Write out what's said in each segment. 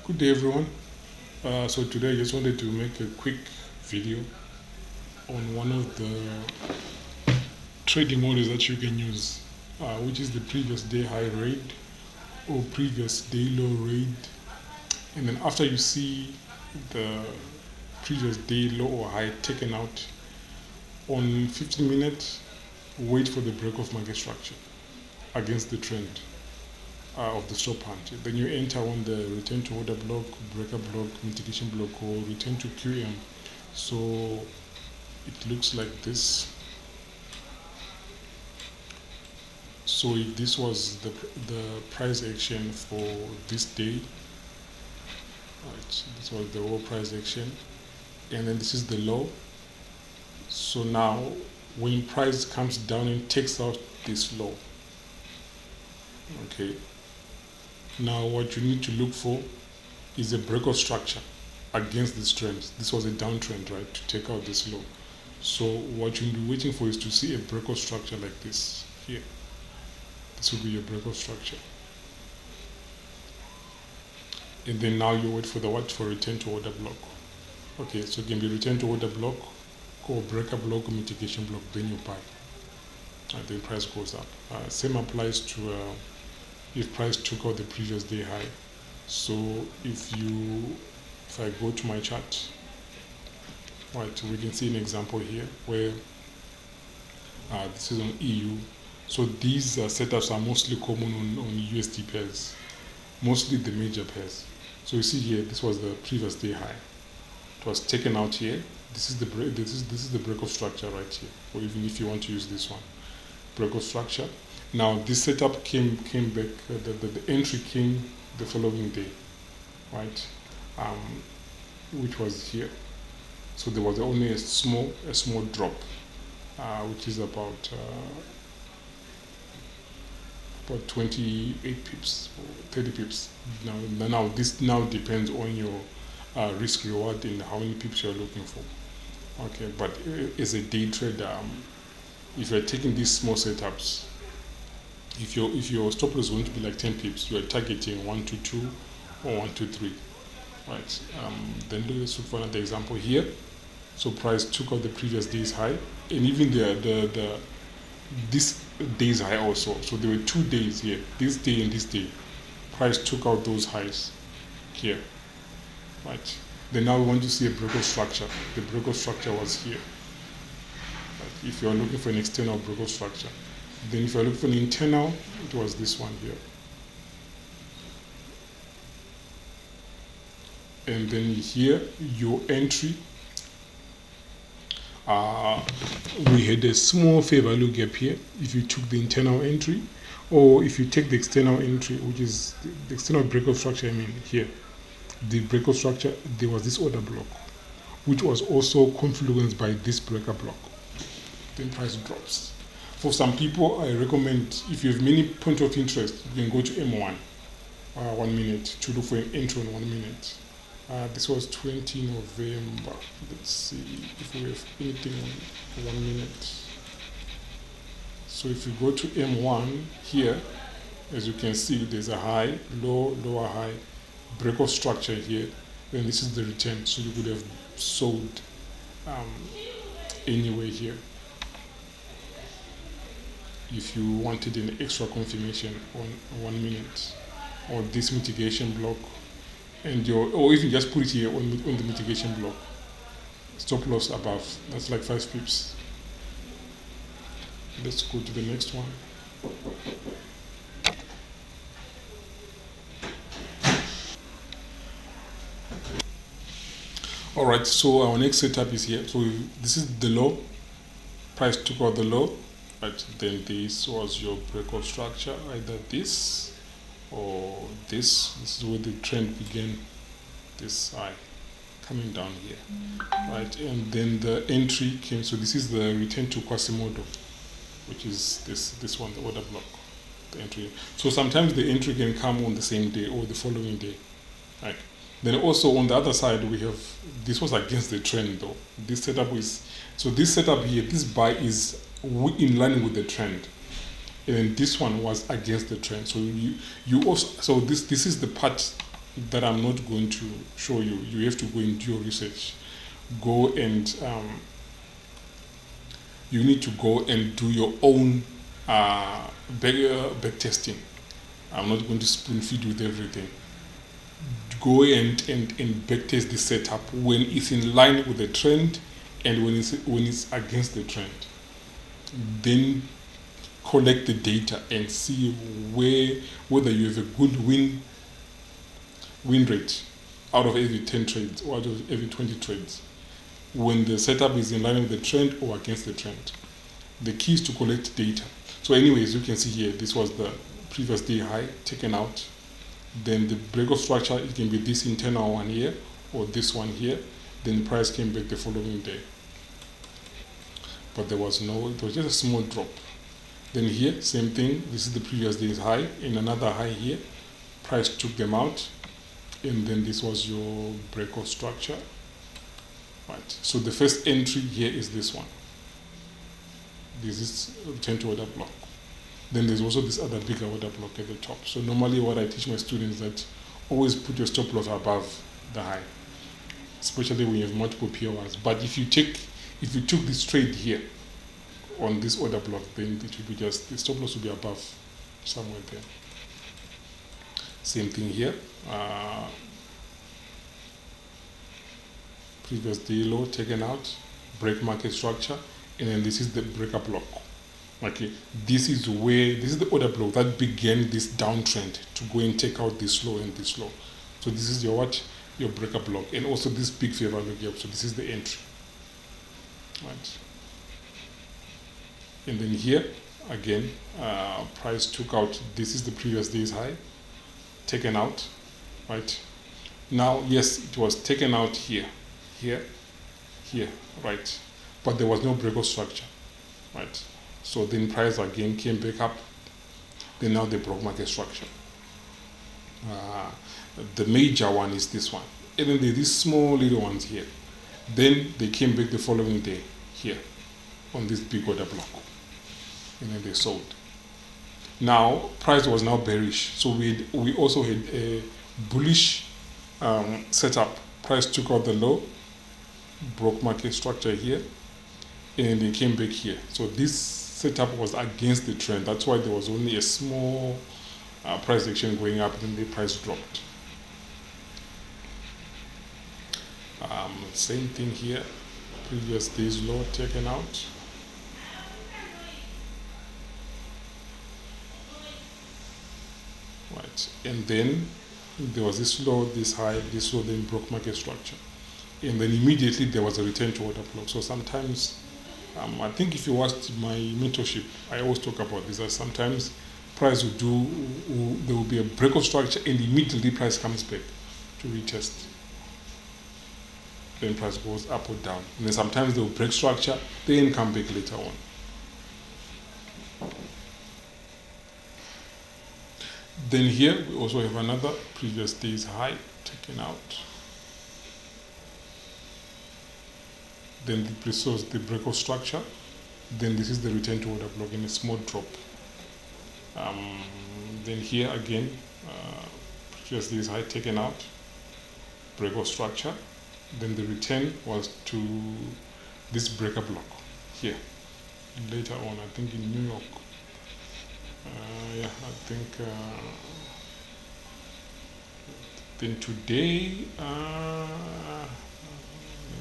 Good day, everyone. So today I just wanted to make a quick video on one of the trading models that you can use, which is the previous day high raid or previous day low raid. And then after you see the previous day low or high taken out, on 15 minutes, wait for the break of market structure against the trend of the stop hunt. Then you enter on the return to order block, breaker block, mitigation block, or return to QM. So it looks like this. So if this was the price action for this day, right? This was the raw price action, and then this is the low. So now when price comes down and takes out this low, okay, now what you need to look for is a break of structure against this trend. This was a downtrend, right, to take out this low. So what you'll be waiting for is to see a break of structure like this here. This will be your break of structure. And then now you wait for the what? For return to order block. Okay, so it can be return to order block or breaker block or mitigation block, then you buy. And then price goes up. Same applies to if price took out the previous day high. So if I go to my chart, right, we can see an example here where this is on EU. So these setups are mostly common on USD pairs, mostly the major pairs. So you see here, this was the previous day high. It was taken out here. This is the break. This is the break of structure right here. Or even if you want to use this one, break of structure. Now this setup came back. The entry came the following day, right? Which was here. So there was only a small drop, which is about 28 pips, 30 pips. Now this depends on your risk reward and how many pips you're looking for. Okay, but as a day trader, if you're taking these small setups, if your stop loss is going to be like 10 pips, you are targeting 1 to 2 or 1 to 3, right? Then let's look for another example here. So price took out the previous day's high, and even this day's high also. So there were 2 days here, this day and this day. Price took out those highs here, right? Then now we want to see a break of structure. The break of structure was here. Right? If you are looking for an external break of structure, then if you are looking for an internal, it was this one here. And then here, your entry, we had a small fair value gap here if you took the internal entry, or if you take the external entry, which is the external break of structure. I mean here, the break of structure, there was this order block, which was also confluenced by this breaker block. Then price drops. For some people, I recommend, if you have many points of interest, you can go to M1, 1 minute, to look for an entry on 1 minute. This was 20 November. Let's see if we have anything on 1 minute. So if you go to M1 here, as you can see, there's a high, low, lower high, break of structure here. Then this is the return. So you could have sold anywhere here if you wanted an extra confirmation on 1 minute, or this mitigation block. And or even just put it here on the mitigation block. Stop loss above. That's like 5 pips. Let's go to the next one. All right. So our next setup is here. So this is the low. Price took out the low. Right. Then this was your break of structure. Either this or this. This is where the trend began, this high coming down here, right? And then the entry came. So this is the return to Quasimodo, which is this one, the order block, the entry. So sometimes the entry can come on the same day or the following day, right? Then also on the other side, we have, this was against the trend though. This setup is, so this setup here, this buy is in line with the trend. And then this one was against the trend. So you also, so this is the part that I'm not going to show you. You have to go and do your research. Go and you need to go and do your own back testing. I'm not going to spoon feed with everything. Go and backtest the setup when it's in line with the trend and when it's against the trend. Then collect the data and see whether you have a good win rate out of every 10 trades or out of every 20 trades when the setup is in line with the trend or against the trend. The key is to collect data. So anyways, you can see here, this was the previous day high taken out. Then the break of structure, it can be this internal one here or this one here. Then the price came back the following day. But it was just a small drop. Then here, same thing, this is the previous day's high and another high here. Price took them out. And then this was your break of structure. Right. So the first entry here is this one. This is return to order block. Then there's also this other bigger order block at the top. So normally what I teach my students is that always put your stop loss above the high, especially when you have multiple PORs. But if you took this trade here on this order block, then it will be just the stop loss will be above somewhere there. Same thing here. Previous day low taken out, break market structure, and then this is the breaker block. Okay, this is the order block that began this downtrend to go and take out this low and this low. So this is your breaker block, and also this big fair value gap. So this is the entry. Right. And then here again, price took out. This is the previous day's high, taken out. Right. Now, yes, it was taken out here, right, but there was no break of structure, right? So then price again came back up. Then now they broke market structure. The major one is this one, and then there's these small little ones here. Then they came back the following day here on this big order block, and then they sold. Now price was now bearish, so we also had a bullish setup. Price took out the low, broke market structure here, and they came back here. So this setup was against the trend. That's why there was only a small price action going up, then the price dropped. Same thing here, previous day's low taken out. Right, and then there was this low, this high, this low, then broke market structure. And then immediately there was a return to order block. So sometimes, I think if you watched my mentorship, I always talk about this, that sometimes price there will be a break of structure and immediately price comes back to retest. Then price goes up or down. And then sometimes they will break structure, then come back later on. Then here we also have another previous day's high taken out. Then this was the break of structure. Then this is the return to order block in a small drop. Then here again, previous day's high taken out, break of structure. Then the return was to this breaker block here. Later on, I think in New York. Yeah, I think then today, let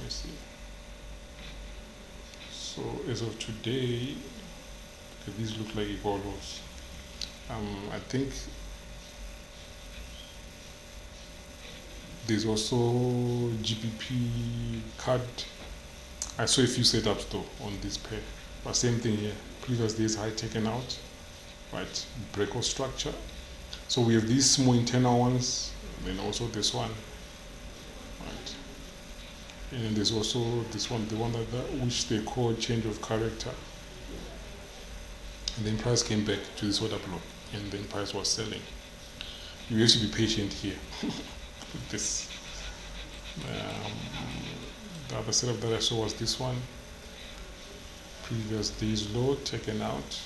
me see. So as of today, okay, these look like equal lows. I think there's also GBP card. I saw a few setups though on this pair, but same thing here. Previous days high taken out. Right, break of structure. So we have these small internal ones, and then also this one, right? And then there's also this one, the one that which they call change of character. And then price came back to this order block, and then price was selling. You have to be patient here with this. The other setup that I saw was this one. Previous day's low taken out.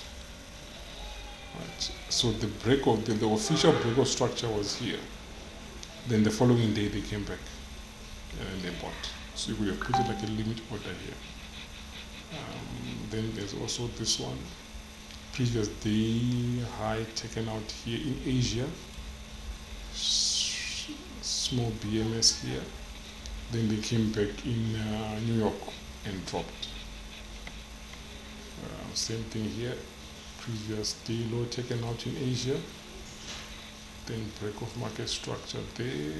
Right. So the break of the official break of structure was here. Then the following day they came back and they bought. So you could have put it like a limit order here. Then there's also this one, previous day high taken out here in Asia, small BMS here. Then they came back in New York and dropped. Same thing here, previous day low taken out in Asia, then break of market structure there.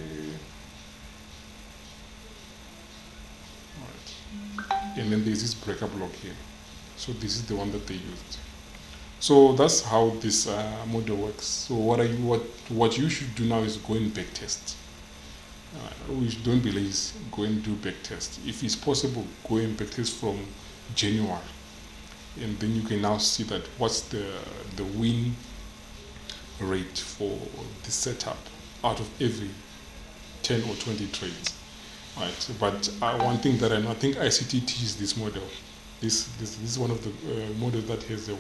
Right. And then there's this breaker block here. So this is the one that they used. So that's how this model works. So what you should do now is go and back test. Don't be lazy, go and do back test. If it's possible, go and back test from January. And then you can now see that what's the win rate for the setup out of every 10 or 20 trades. Right. But one thing that I know, I think ICT teaches this model. This is one of the models that has a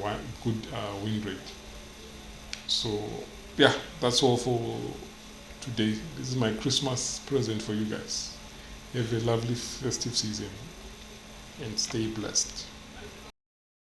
good win rate. So yeah, that's all for today. This is my Christmas present for you guys. Have a lovely festive season and stay blessed.